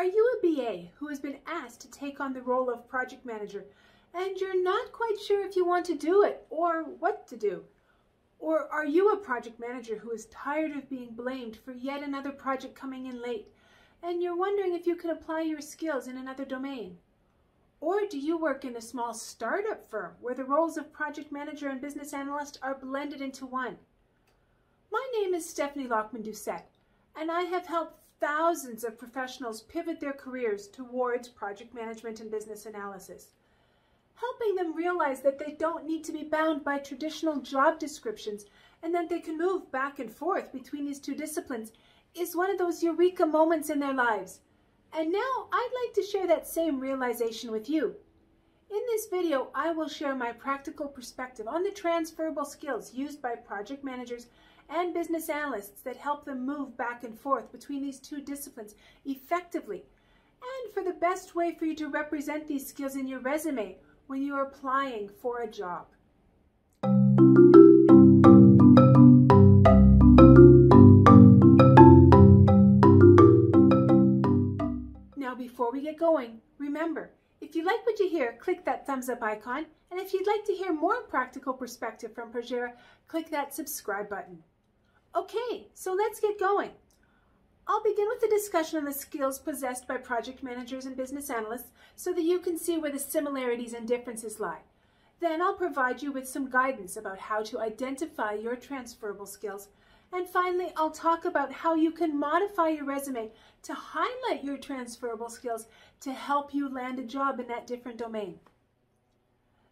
Are you a BA who has been asked to take on the role of project manager and you're not quite sure if you want to do it or what to do? Or are you a project manager who is tired of being blamed for yet another project coming in late and you're wondering if you could apply your skills in another domain? Or do you work in a small startup firm where the roles of project manager and business analyst are blended into one? My name is Stephanie Lockman-Doucette, and I have helped thousands of professionals pivot their careers towards project management and business analysis, helping them realize that they don't need to be bound by traditional job descriptions and that they can move back and forth between these two disciplines is one of those eureka moments in their lives. And now I'd like to share that same realization with you. In this video, I will share my practical perspective on the transferable skills used by project managers and business analysts that help them move back and forth between these two disciplines effectively, and for the best way for you to represent these skills in your resume when you are applying for a job. Now, before we get going, remember, if you like what you hear, click that thumbs up icon, and if you'd like to hear more practical perspective from Progera, click that subscribe button. Okay, so let's get going. I'll begin with a discussion on the skills possessed by project managers and business analysts so that you can see where the similarities and differences lie. Then I'll provide you with some guidance about how to identify your transferable skills. And finally, I'll talk about how you can modify your resume to highlight your transferable skills to help you land a job in that different domain.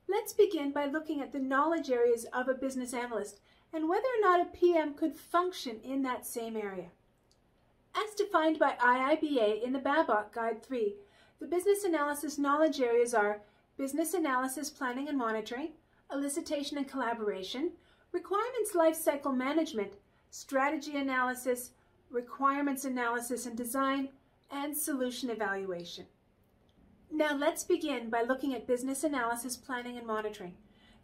Let's begin by looking at the knowledge areas of a business analyst and whether or not a PM could function in that same area. As defined by IIBA in the BABOK Guide 3, the business analysis knowledge areas are business analysis planning and monitoring, elicitation and collaboration, requirements lifecycle management, strategy analysis, requirements analysis and design, and solution evaluation. Now let's begin by looking at business analysis planning and monitoring.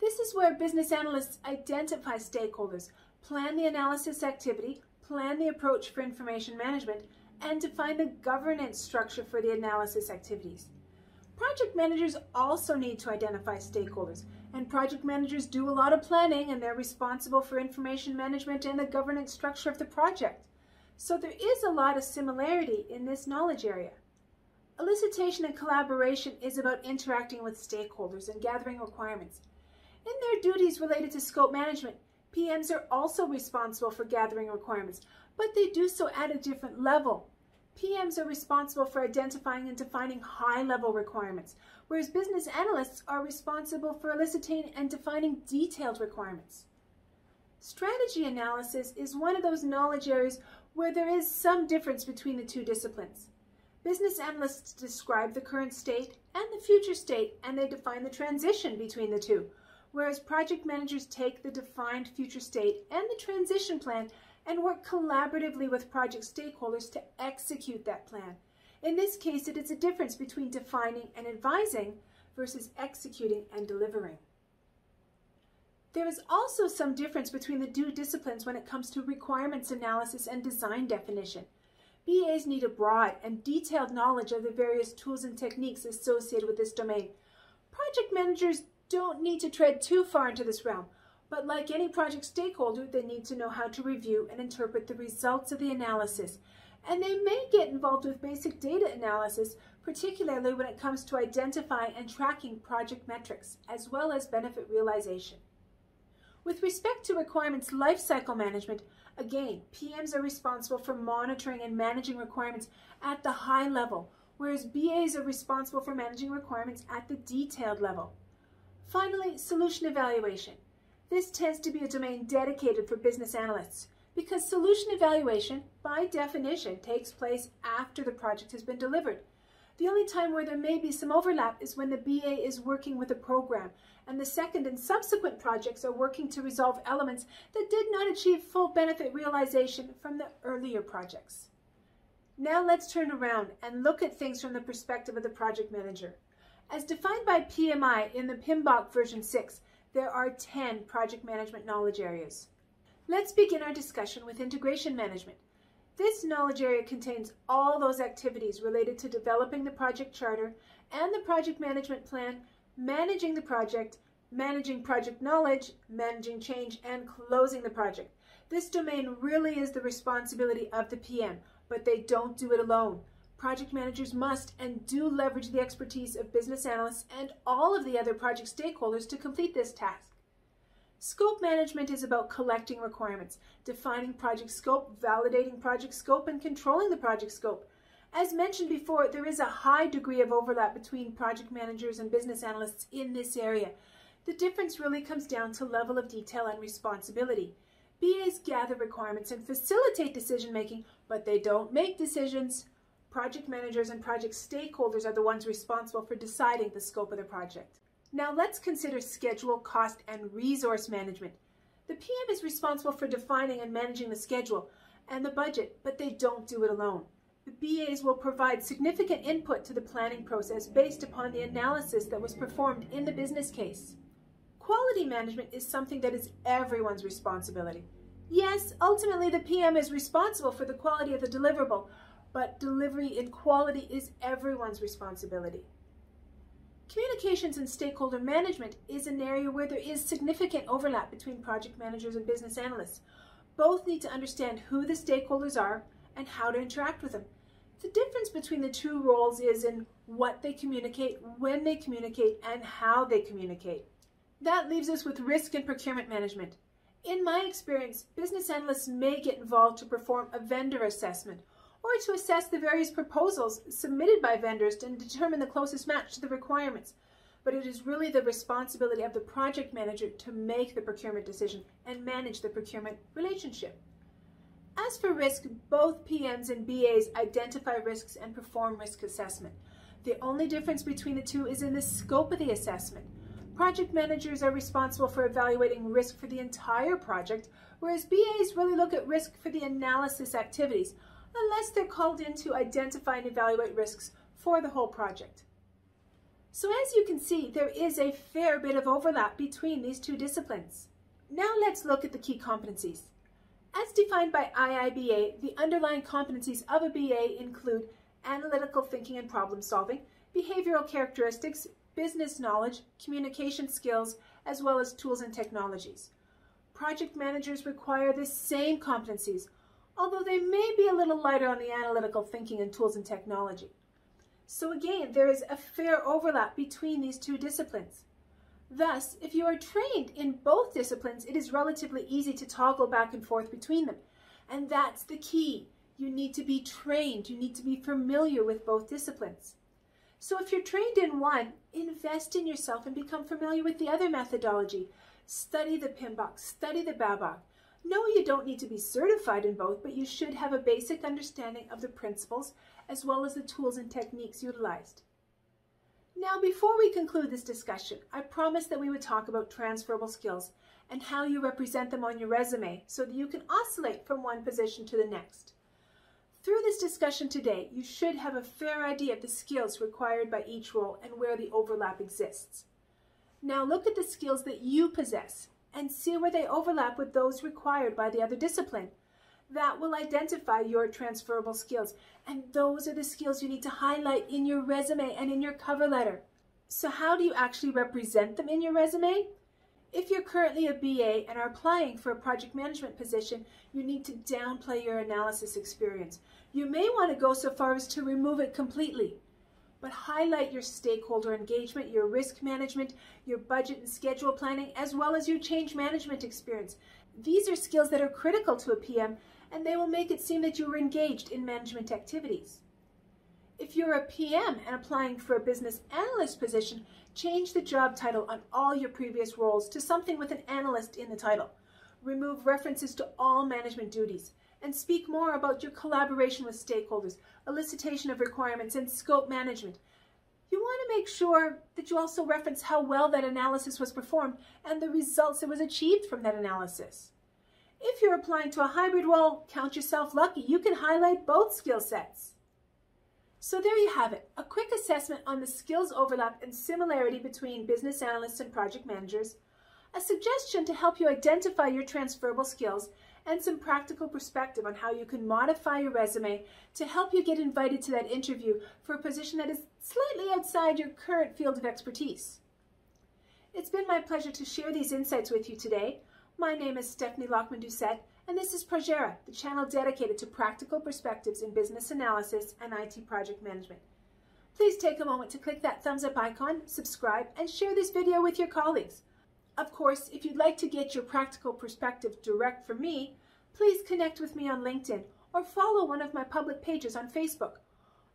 This is where business analysts identify stakeholders, plan the analysis activity, plan the approach for information management, and define the governance structure for the analysis activities. Project managers also need to identify stakeholders, and project managers do a lot of planning and they're responsible for information management and the governance structure of the project. So there is a lot of similarity in this knowledge area. Elicitation and collaboration is about interacting with stakeholders and gathering requirements. In their duties related to scope management, PMs are also responsible for gathering requirements, but they do so at a different level. PMs are responsible for identifying and defining high-level requirements, whereas business analysts are responsible for eliciting and defining detailed requirements. Strategy analysis is one of those knowledge areas where there is some difference between the two disciplines. Business analysts describe the current state and the future state, and they define the transition between the two, whereas project managers take the defined future state and the transition plan and work collaboratively with project stakeholders to execute that plan. In this case, it is a difference between defining and advising versus executing and delivering. There is also some difference between the two disciplines when it comes to requirements analysis and design definition. BAs need a broad and detailed knowledge of the various tools and techniques associated with this domain. Project managers don't need to tread too far into this realm, but like any project stakeholder, they need to know how to review and interpret the results of the analysis, and they may get involved with basic data analysis, particularly when it comes to identifying and tracking project metrics, as well as benefit realization. With respect to requirements lifecycle management, again, PMs are responsible for monitoring and managing requirements at the high level, whereas BAs are responsible for managing requirements at the detailed level. Finally, solution evaluation. This tends to be a domain dedicated for business analysts because solution evaluation, by definition, takes place after the project has been delivered. The only time where there may be some overlap is when the BA is working with a program and the second and subsequent projects are working to resolve elements that did not achieve full benefit realization from the earlier projects. Now let's turn around and look at things from the perspective of the project manager. As defined by PMI in the PMBOK version 6, there are 10 project management knowledge areas. Let's begin our discussion with integration management. This knowledge area contains all those activities related to developing the project charter and the project management plan, managing the project, managing project knowledge, managing change, and closing the project. This domain really is the responsibility of the PM, but they don't do it alone. Project managers must and do leverage the expertise of business analysts and all of the other project stakeholders to complete this task. Scope management is about collecting requirements, defining project scope, validating project scope, and controlling the project scope. As mentioned before, there is a high degree of overlap between project managers and business analysts in this area. The difference really comes down to level of detail and responsibility. BAs gather requirements and facilitate decision-making, but they don't make decisions. Project managers and project stakeholders are the ones responsible for deciding the scope of the project. Now let's consider schedule, cost, and resource management. The PM is responsible for defining and managing the schedule and the budget, but they don't do it alone. The BAs will provide significant input to the planning process based upon the analysis that was performed in the business case. Quality management is something that is everyone's responsibility. Yes, ultimately the PM is responsible for the quality of the deliverable, but delivery in quality is everyone's responsibility. Communications and stakeholder management is an area where there is significant overlap between project managers and business analysts. Both need to understand who the stakeholders are and how to interact with them. The difference between the two roles is in what they communicate, when they communicate, and how they communicate. That leaves us with risk and procurement management. In my experience, business analysts may get involved to perform a vendor assessment or to assess the various proposals submitted by vendors and determine the closest match to the requirements. But it is really the responsibility of the project manager to make the procurement decision and manage the procurement relationship. As for risk, both PMs and BAs identify risks and perform risk assessment. The only difference between the two is in the scope of the assessment. Project managers are responsible for evaluating risk for the entire project, whereas BAs really look at risk for the analysis activities, unless they're called in to identify and evaluate risks for the whole project. So as you can see, there is a fair bit of overlap between these two disciplines. Now let's look at the key competencies. As defined by IIBA, the underlying competencies of a BA include analytical thinking and problem solving, behavioral characteristics, business knowledge, communication skills, as well as tools and technologies. Project managers require the same competencies, although they may be a little lighter on the analytical thinking and tools and technology. So again, there is a fair overlap between these two disciplines. Thus, if you are trained in both disciplines, it is relatively easy to toggle back and forth between them. And that's the key. You need to be trained. You need to be familiar with both disciplines. So if you're trained in one, invest in yourself and become familiar with the other methodology. Study the PMBOK, study the BABOK. No, you don't need to be certified in both, but you should have a basic understanding of the principles as well as the tools and techniques utilized. Now, before we conclude this discussion, I promised that we would talk about transferable skills and how you represent them on your resume so that you can oscillate from one position to the next. Through this discussion today, you should have a fair idea of the skills required by each role and where the overlap exists. Now look at the skills that you possess and see where they overlap with those required by the other discipline. That will identify your transferable skills, and those are the skills you need to highlight in your resume and in your cover letter. So how do you actually represent them in your resume? If you're currently a BA and are applying for a project management position, you need to downplay your analysis experience. You may want to go so far as to remove it completely, but highlight your stakeholder engagement, your risk management, your budget and schedule planning, as well as your change management experience. These are skills that are critical to a PM, and they will make it seem that you were engaged in management activities. If you're a PM and applying for a business analyst position, change the job title on all your previous roles to something with an analyst in the title. Remove references to all management duties, and speak more about your collaboration with stakeholders, elicitation of requirements, and scope management. You want to make sure that you also reference how well that analysis was performed and the results that was achieved from that analysis. If you're applying to a hybrid role, count yourself lucky. You can highlight both skill sets. So there you have it, a quick assessment on the skills overlap and similarity between business analysts and project managers, a suggestion to help you identify your transferable skills, and some practical perspective on how you can modify your resume to help you get invited to that interview for a position that is slightly outside your current field of expertise. It's been my pleasure to share these insights with you today. My name is Stephanie Lockman-Doucette, and this is Progera, the channel dedicated to practical perspectives in business analysis and IT project management. Please take a moment to click that thumbs up icon, subscribe, and share this video with your colleagues. Of course, if you'd like to get your practical perspective direct from me, please connect with me on LinkedIn or follow one of my public pages on Facebook.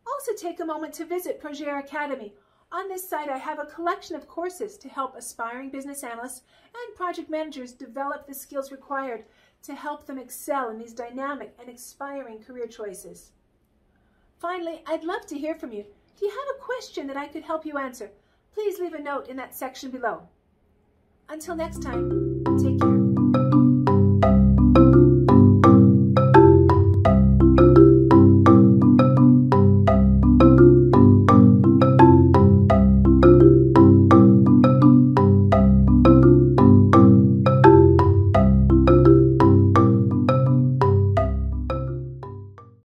Also take a moment to visit Progera Academy. On this site, I have a collection of courses to help aspiring business analysts and project managers develop the skills required to help them excel in these dynamic and inspiring career choices. Finally, I'd love to hear from you. Do you have a question that I could help you answer? Please leave a note in that section below. Until next time, take